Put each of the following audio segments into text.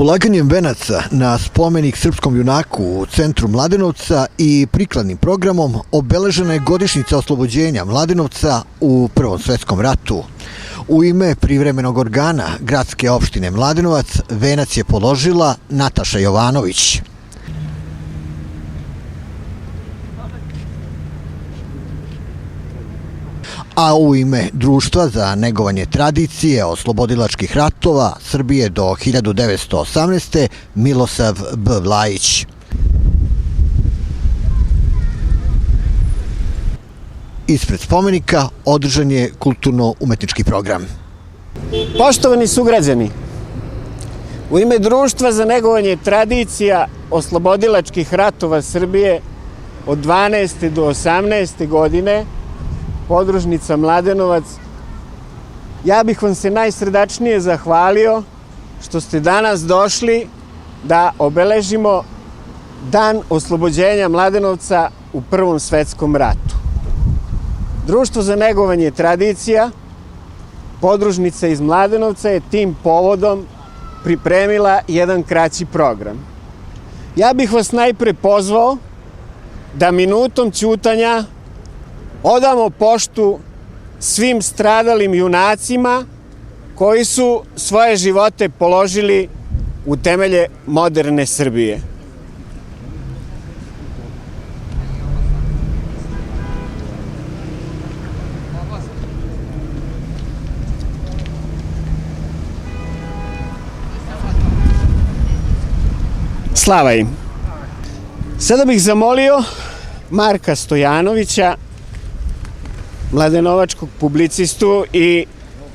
Polaganjem venaca na spomenik srpskom junaku u centru Mladenovca i prikladnim programom obeležena je godišnjica oslobođenja Mladenovca u Prvom svetskom ratu. U ime privremenog organa gradske opštine Mladenovac venac je položila Nataša Jovanović. A u ime Društva za negovanje tradicije oslobodilačkih ratova Srbije do 1918. Milosav B. Vlajić. Ispred spomenika održan je kulturno-umetnički program. Poštovani sugrađani, u ime Društva za negovanje tradicija oslobodilačkih ratova Srbije od 12. do 18. godine, podružnica Mladenovac, ja bih vam se najsrdačnije zahvalio što ste danas došli da obeležimo Dan oslobođenja Mladenovca u Prvom svetskom ratu. Društvo za negovanje tradicija, podružnica iz Mladenovca, je tim povodom pripremila jedan kraći program. Ja bih vas najpre pozvao da minutom ćutanja odamo poštu svim stradalim junacima koji su svoje živote položili u temelje moderne Srbije. Slava im! Sada bih zamolio Marka Stojanovića, mladenovačkog publicistu i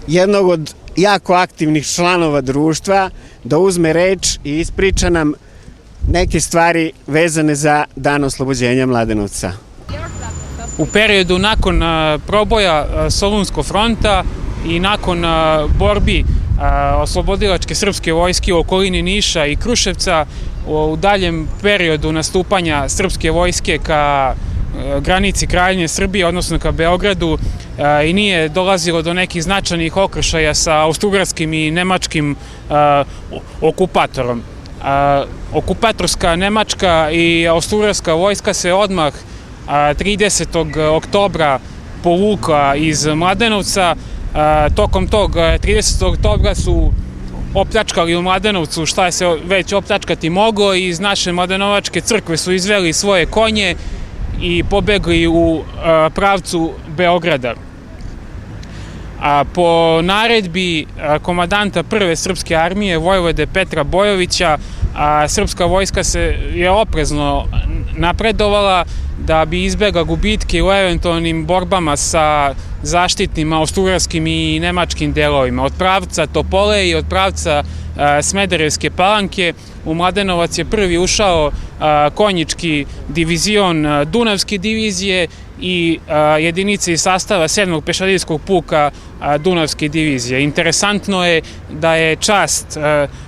jednog od jako aktivnih članova društva, da uzme reč i ispriča nam neke stvari vezane za Dan oslobođenja Mladenovca. U periodu nakon proboja Solunskog fronta i nakon borbi oslobodilačke srpske vojske u okolini Niša i Kruševca, u daljem periodu nastupanja srpske vojske ka granici Kraljevine Srbije, odnosno ka Beogradu, i nije dolazilo do nekih značajnih okršaja sa austrougarskim i nemačkim okupatorom. Okupatorska nemačka i austrougarska vojska se odmah 30. oktobra povukla iz Mladenovca. Tokom tog 30. oktobra su opljačkali u Mladenovcu šta se već opljačkati moglo i iz naše Mladenovačke crkve su izveli svoje konje i pobegli u pravcu Beograda. Po naredbi komandanta Prve srpske armije Vojvode Petra Bojovića, srpska vojska se je oprezno napredovala da bi izbegla gubitke u eventualnim borbama sa zaštitnim austrougarskim i nemačkim delovima. Od pravca Topole i od pravca Smederevske Palanke u Mladenovac je prvi ušao konjički divizion Dunavske divizije i jedinice iz sastava 7. pešadijskog puka Dunavske divizije. Interesantno je da je čast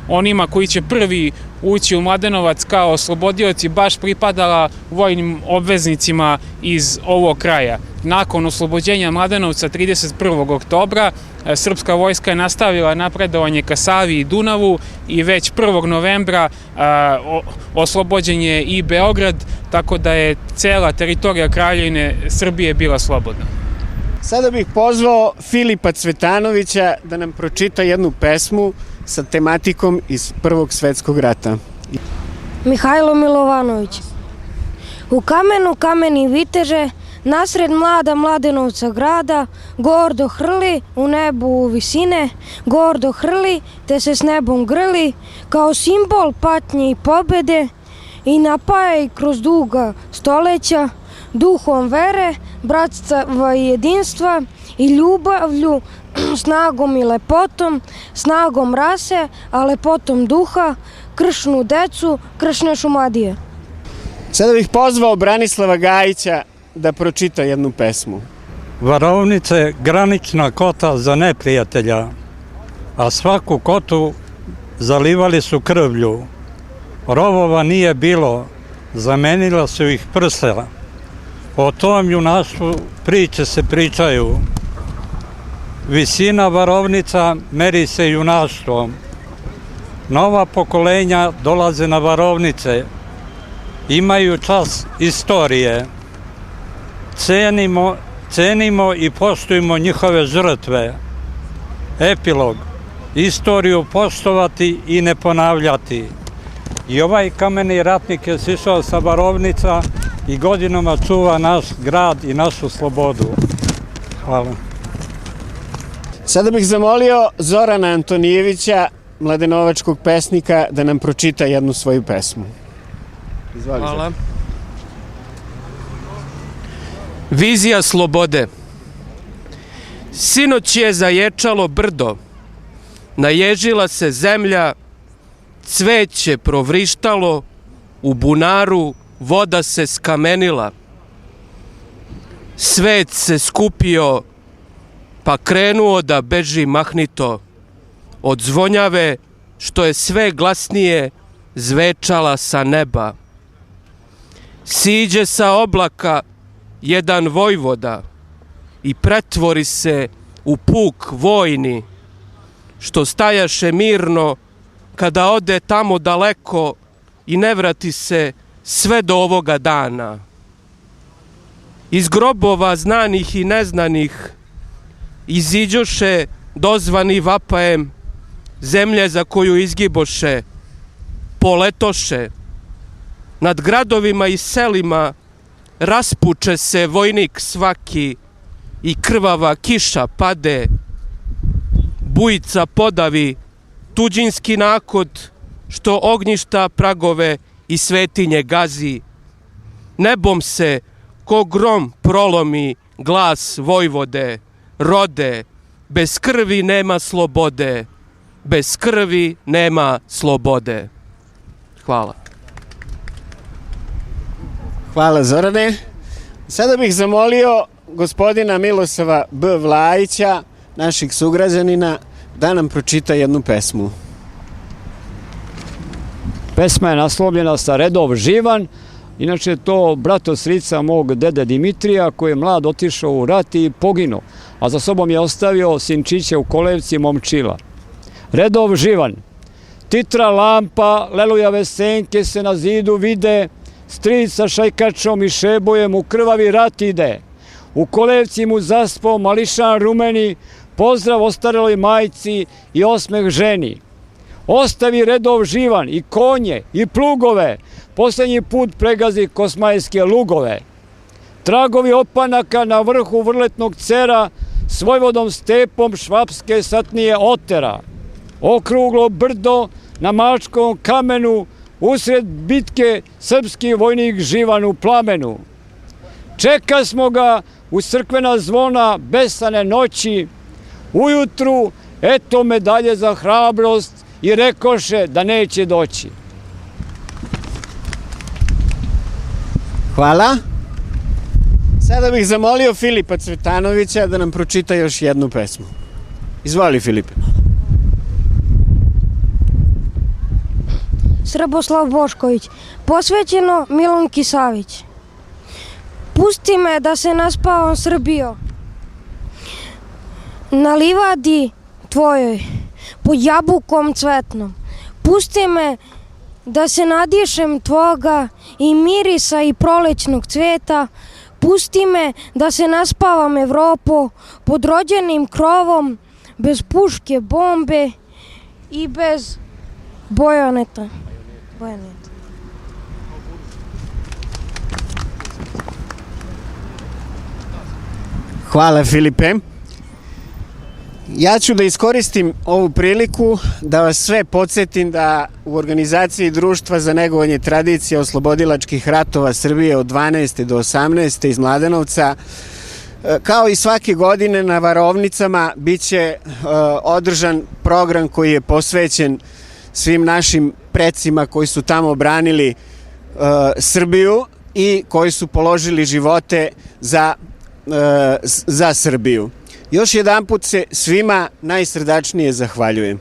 onima koji će prvi ući u Mladenovac kao oslobodioci baš pripadala vojnim obveznicima iz ovog kraja. Nakon oslobođenja Mladenovca 31. oktobra srpska vojska je nastavila napredovanje ka Savi i Dunavu i već 1. novembra oslobođen je i Beograd, tako da je cela teritorija Kraljevine Srbije bila slobodna. Sada bih pozvao Filipa Cvetanovića da nam pročita jednu pesmu sa tematikom iz Prvog svetskog rata. Mihajlo Milovanović. U kamenu kameni viteže, nasred mlada Mladenovca grada, gordo hrli u nebu u visine, gordo hrli te se s nebom grli, kao simbol patnje i pobede, i napaja i kroz duga stoleća, duhom vere, bratstva i jedinstva i ljubavlju, snagom i lepotom, snagom rase, a lepotom duha, kršnu decu, kršne šumadije. Sada bih pozvao Branislava Gajića da pročita jednu pesmu. Varovnice, granična kota za neprijatelja, a svaku kotu zalivali su krvlju. Rovova nije bilo, zamenila su ih prsela. O tom junaštvu priče se pričaju. Visina varovnica meri se junaštvom. Nova pokolenja dolaze na varovnice, imaju čas istorije. Cenimo i poštujemo njihove žrtve. Epilog. Istoriju poštovati i ne ponavljati. I ovaj kameni ratnik je sišao sa varovnica i godinama čuva naš grad i našu slobodu. Hvala. Sada bih zamolio Zorana Antonijevića, mladenovačkog pesnika, da nam pročita jednu svoju pesmu. Izvoli. Hvala. Vizija slobode. Sinoć je zaječalo brdo, naježila se zemlja, cveće provrištalo, u bunaru voda se skamenila. Svet se skupio, pa krenuo da beži mahnito, od zvonjave što je sve glasnije zvečala sa neba. Siđe sa oblaka jedan vojvoda i pretvori se u puk vojni, što stajaše mirno kada ode tamo daleko i ne vrati se sve do ovoga dana. Iz grobova znanih i neznanih iziđoše dozvani vapajem, zemlje za koju izgiboše, poletoše. Nad gradovima i selima raspuče se vojnik svaki i krvava kiša pade. Bujica podavi tuđinski nakod, što ognjišta pragove i svetinje gazi. Nebom se ko grom prolomi glas vojvode, rode, bez krvi nema slobode, bez krvi nema slobode. Hvala. Hvala, Zorane. Sada bih zamolio gospodina Milosava B. Vlajića, naših sugrađanina, da nam pročita jednu pesmu. Pesma je naslovljena sa Redov živan, inače je to bratosrica mog dede Dimitrija, koji je mlad otišao u rat i poginuo, a za sobom je ostavio sinčiće u kolevci Momčila. Redov živan. Titra lampa, lelujave senke se na zidu vide, stric sa šajkačom i šebojem u krvavi rat ide. U kolevci mu zaspao mališan rumeni, pozdrav ostareloj majci i osmeh ženi. Ostavi Redov živan i konje i plugove, posljednji put pregazi kosmajske lugove. Tragovi opanaka na vrhu vrletnog cera, s vojvodom Stepom švapske satnije otera. Okruglo brdo na Mačkom kamenu, usred bitke srpski vojnik živan u plamenu. Čeka smo ga u crkvena zvona besane noći, ujutru eto medalje za hrabrost i rekoše da neće doći. Hvala. Sada bih zamolio Filipa Cvetanovića da nam pročita još jednu pesmu. Izvoli, Filipe. Srboslav Bošković, posvećeno Milunki Savić. Pusti me da se naspavam Srbijo, na livadi tvojoj, pod jabukom cvetnom. Pusti me da se nadišem tvoga i mirisa i prolećnog cveta. Pusti me da se naspavam Evropo, pod rođenim krovom, bez puške, bombe i bez bojaneta. Hvala, Filipe. Ja ću da iskoristim ovu priliku da vas sve podsjetim da u organizaciji Društva za negovanje tradicije oslobodilačkih ratova Srbije od 12. do 18. iz Mladenovca, kao i svake godine na varovnicama biće održan program koji je posvećen svim našim precima koji su tamo branili Srbiju i koji su položili živote za Srbiju. Još jedanput se svima najsrdačnije zahvaljujem.